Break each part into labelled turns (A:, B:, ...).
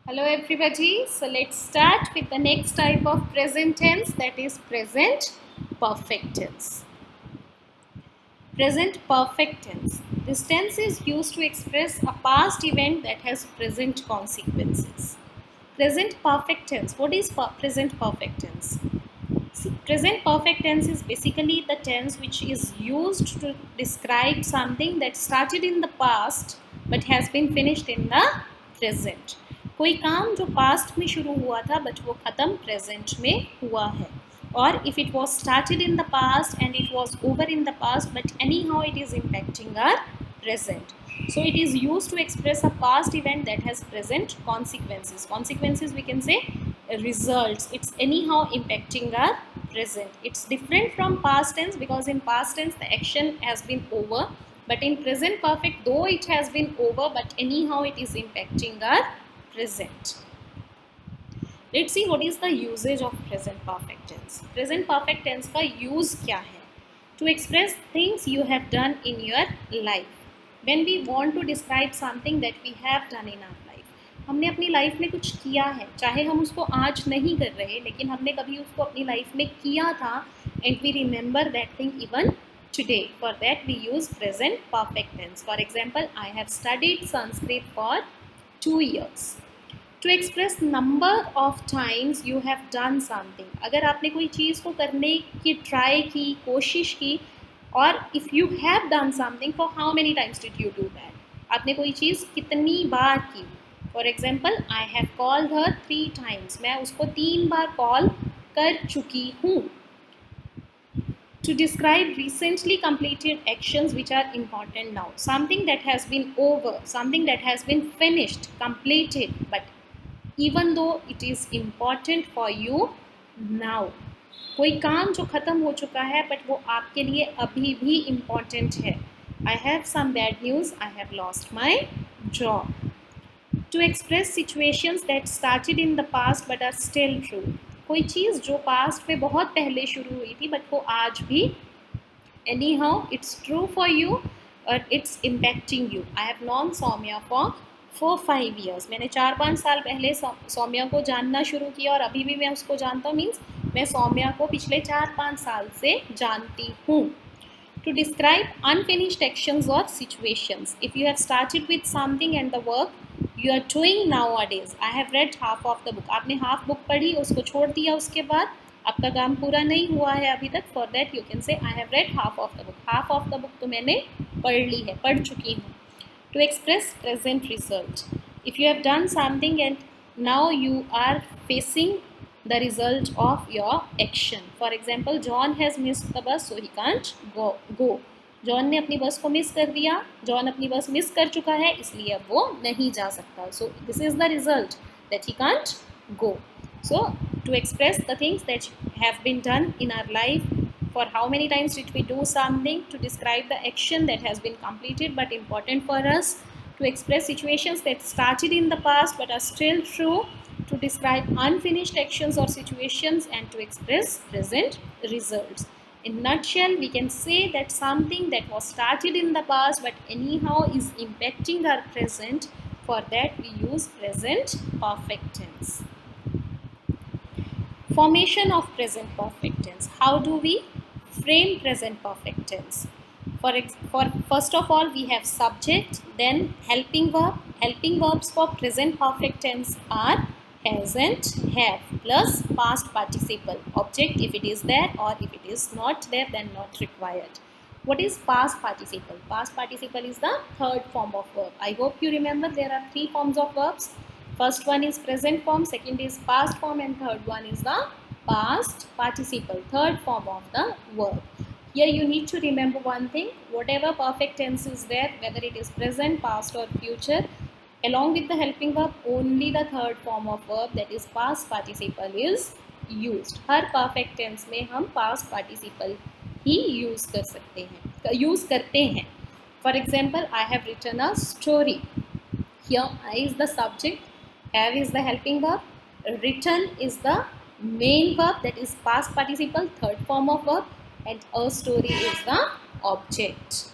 A: Hello everybody. So let's start with the next type of present tense, that is present perfect tense. Present perfect tense. This tense is used to express a past event that has present consequences. Present perfect tense. What is present perfect tense? See, present perfect tense is basically the tense which is used to describe something that started in the past but has been finished in the present. कोई काम जो past में शुरू हुआ था but वो ख़त्म present में हुआ है, और if it was started in the past and it was over in the past but anyhow it is impacting our present. So it is used to express a past event that has present consequences. Consequences we can say results. It's anyhow impacting our present. It's different from past tense because in past tense the action has been over, but in present perfect though it has been over but anyhow it is impacting our present. Let's see what is the usage of present perfect tense. Present perfect tense का use क्या है? To express things you have done in your life. When we want to describe something that we have done in our life, हमने अपनी life में कुछ किया है, चाहे हम उसको आज नहीं कर रहे लेकिन हमने कभी उसको अपनी लाइफ में किया था, and we remember that thing even today. For that we use present perfect tense. For example, I have studied Sanskrit for 2 years. To express number of times you have done something. अगर आपने कोई चीज़ को करने की try की, कोशिश की, और if you have done something, for how many times did you do that? आपने कोई चीज़ कितनी बार की? For example, I have called her 3 times. मैं उसको 3 बार कॉल कर चुकी हूँ. To describe recently completed actions which are important now. Something that has been over, something that has been finished, completed, but even though it is important for you now. कोई काम जो ख़त्म हो चुका है बट वो आपके लिए अभी भी इम्पॉर्टेंट है. I have some bad news. I have lost my job. To express situations that started in the past but are still true. कोई चीज़ जो पास्ट में बहुत पहले शुरू हुई थी बट वो आज भी anyhow it's true for you or it's impacting you. I have known Soumya for 4-5 years. मैंने 4-5 साल पहले सौम्या को जानना शुरू किया और अभी भी मैं उसको जानता हूँ. मीन्स मैं सौम्या को पिछले 4-5 साल से जानती हूँ. To describe unfinished actions or situations. If you have started with something and the work you are doing nowadays. I have read half of the book. आपने हाफ बुक पढ़ी, उसको छोड़ दिया, उसके बाद आपका काम पूरा नहीं हुआ है अभी तक. For that you can say I have read half of the book. Half of the book तो मैंने पढ़ ली है, पढ़ चुकी हूँ. To express present result. If you have done something and now you are facing the result of your action. For example, John has missed the bus so he can't go. John ने अपनी बस को miss कर दिया, John अपनी बस miss कर चुका है इसलिए अब वो नहीं जा सकता. So this is the result that he can't go. So to express the things that have been done in our life, for how many times did we do something, to describe the action that has been completed but important for us, to express situations that started in the past but are still true, to describe unfinished actions or situations, and to express present results. In nutshell, we can say that something that was started in the past but anyhow is impacting our present. For that we use present perfect tense. Formation of present perfect tense. How do we frame present perfect tense? For first of all, we have subject, then helping verb. Helping verbs for present perfect tense are hasn't, have, plus past participle. Object if it is there, or if it is not there then not required. What is past participle? Past participle is the third form of verb. I hope you remember there are 3 forms of verbs. First one is present form, second is past form, and third one is the past participle, third form of the verb. Here you need to remember one thing: whatever perfect tense is there, whether it is present, past or future, along with the helping verb, only the third form of verb, that is past participle, is used. Her perfect tense में हम past participle ही use कर सकते हैं, use करते हैं. For example, I have written a story. Here I is the subject, have is the helping verb, written is the main verb, that is past participle, third form of verb, and a story is the object.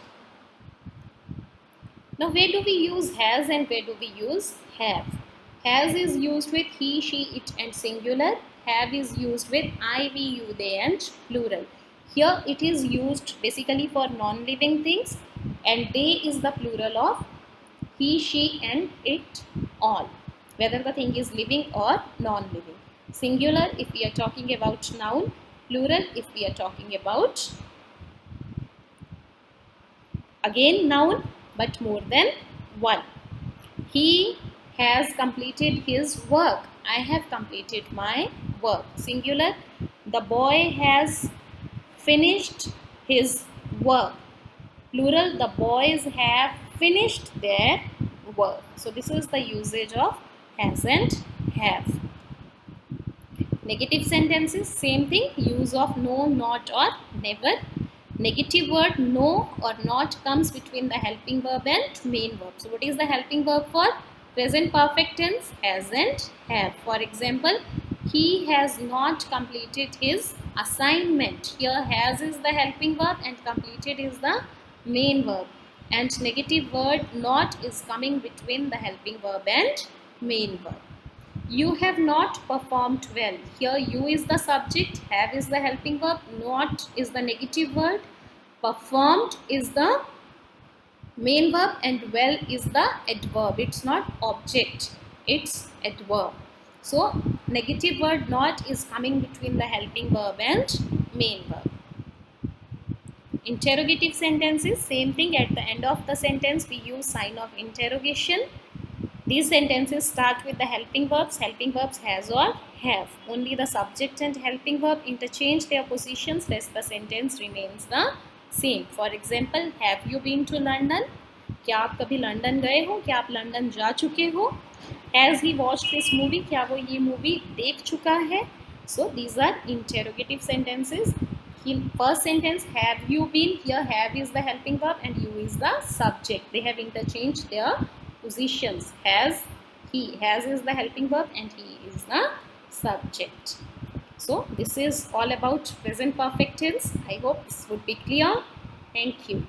A: Now where do we use has and where do we use have? Has is used with he, she, it and singular. Have is used with I, we, you, they and plural. Here it is used basically for non-living things, and they is the plural of he, she and it all, whether the thing is living or non-living. Singular if we are talking about noun, plural if we are talking about again noun but more than one. He has completed his work. I have completed my work. Singular. The boy has finished his work. Plural. The boys have finished their work. So this is the usage of has and have. Negative sentences, same thing. Use of no, not or never. Negative word no or not comes between the helping verb and main verb. So what is the helping verb for? Present perfect tense, has and have. For example, he has not completed his assignment. Here has is the helping verb and completed is the main verb. And negative word not is coming between the helping verb and main verb. You have not performed well. Here you is the subject, have is the helping verb, not is the negative word, performed is the main verb and well is the adverb. It's not object, it's adverb. So negative word not is coming between the helping verb and main verb. Interrogative sentences, same thing. At the end of the sentence we use sign of interrogation. These sentences start with the helping verbs has or have. Only the subject and helping verb interchange their positions, rest the sentence remains the same. For example, have you been to London? क्या आप कभी London गए हो? क्या आप London जा चुके हो? Has he watched this movie? क्या वो ये मूवी देख चुका है? So these are interrogative sentences. In first sentence, have you been? Here have is the helping verb and you is the subject. They have interchanged their positions. Has is the helping verb and he is the subject. So this is all about present perfect tense. I hope this would be clear. Thank you.